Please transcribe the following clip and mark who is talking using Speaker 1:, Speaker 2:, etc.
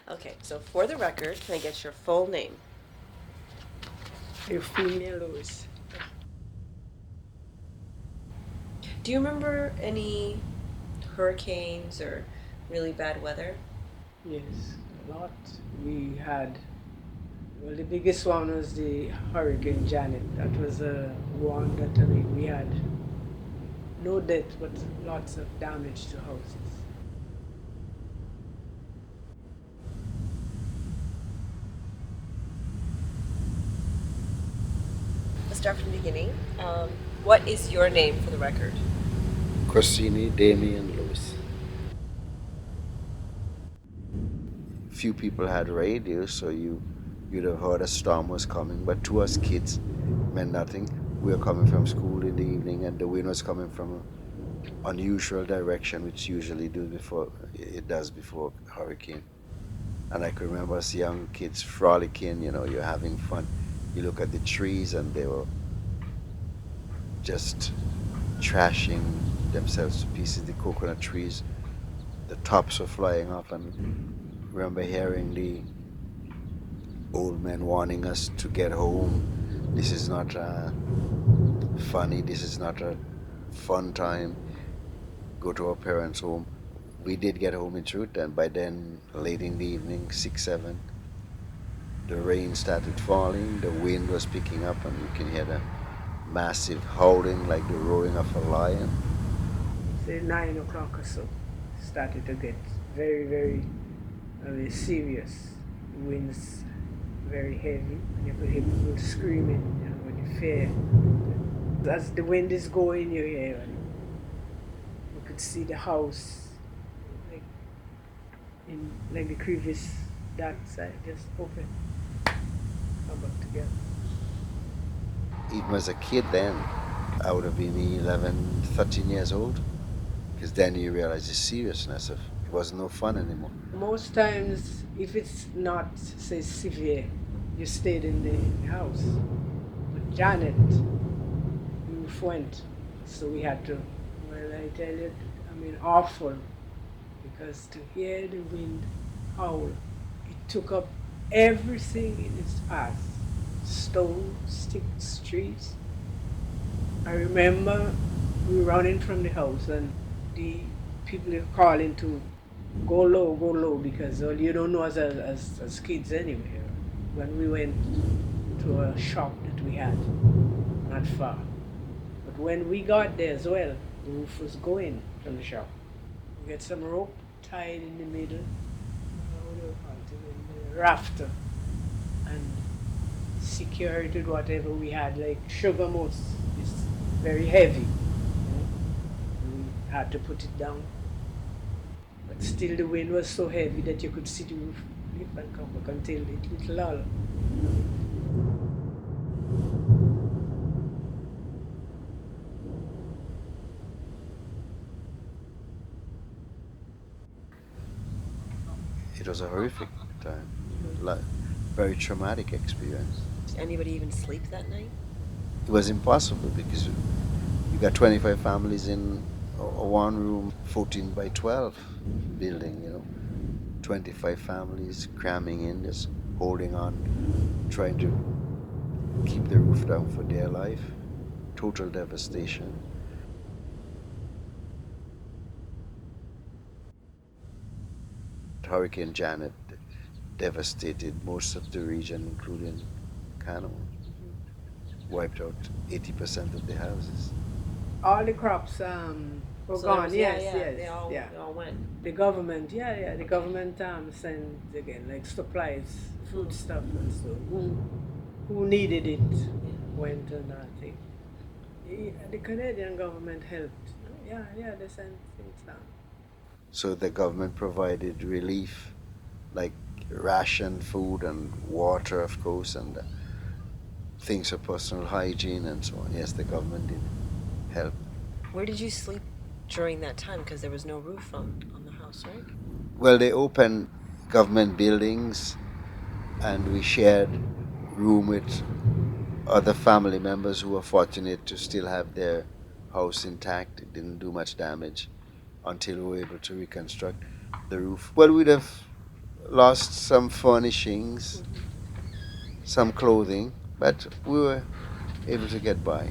Speaker 1: Okay, so for the record, can I get your full name?
Speaker 2: Euphemia Lewis.
Speaker 1: Do you remember any hurricanes or really bad weather?
Speaker 2: Yes, a lot. We had, well, the biggest one was the Hurricane Janet. That was one that, I mean, we had no death, but lots of damage to houses.
Speaker 1: Let's start from the beginning. What is your name for the record?
Speaker 3: Corsini, Damien, Lewis. Few people had radio, so you'd have heard a storm was coming, but to us kids meant nothing. We were coming from school in the evening, and the wind was coming from an unusual direction, which usually does before hurricane. And I could remember us young kids frolicking. You're having fun. You look at the trees, and they were just trashing themselves to pieces. The coconut trees, the tops were flying off, and remember hearing the old men warning us to get home. This is not funny. This is not a fun time. Go to our parents' home. We did get home in truth, and by then, late in the evening, 6, 7, the rain started falling. The wind was picking up, and you can hear the massive howling like the roaring of a lion.
Speaker 2: Say 9 o'clock or so, started to get very, very, serious. Winds very heavy, and you could hear people screaming, when you fear. As the wind is going, you hear, and you could see the house, like in like the crevice that side just open, come back together.
Speaker 3: Even as a kid then, I would have been 11, 13 years old, because then you realize the seriousness of it was no fun anymore.
Speaker 2: Most times, if it's not, say, severe, you stayed in the house. But Janet, roof went, so we had to, well, I tell you, I mean, awful, because to hear the wind howl, it took up everything in its path, stones, sticks, trees. I remember we running from the house and the people are calling to go low, because well, you don't know as kids anyway. When we went to a shop that we had, not far. But when we got there as well, the roof was going from the shop. We get some rope tied in the middle, what do you call it, in the rafter, and secured with whatever we had, like sugar moss is very heavy. We had to put it down. But still the wind was so heavy that you could see the roof lift and come back until it lull.
Speaker 3: It was a horrific time, like, very traumatic experience.
Speaker 1: Did anybody even sleep that night?
Speaker 3: It was impossible because you got 25 families in a one room, 14 by 12 building. 25 families cramming in, just holding on, trying to keep the roof down for their life. Total devastation. Hurricane Janet devastated most of the region, including Canouan. Wiped out 80% of the houses.
Speaker 2: All the crops were
Speaker 1: So there
Speaker 2: gone.
Speaker 1: was,
Speaker 2: Yes,
Speaker 1: yeah,
Speaker 2: yes, yeah.
Speaker 1: they all went.
Speaker 2: The government, yeah, the government sent again like supplies, food stuff, and so who needed it went and I think the Canadian government helped. Yeah, they sent things down.
Speaker 3: So the government provided relief, like ration food and water, of course, and things for personal hygiene and so on. Yes, the government did help.
Speaker 1: Where did you sleep during that time? Because there was no roof on the house, right?
Speaker 3: Well, they opened government buildings, and we shared room with other family members who were fortunate to still have their house intact. It didn't do much damage until we were able to reconstruct the roof. Well, we'd have lost some furnishings, some clothing, but we were able to get by.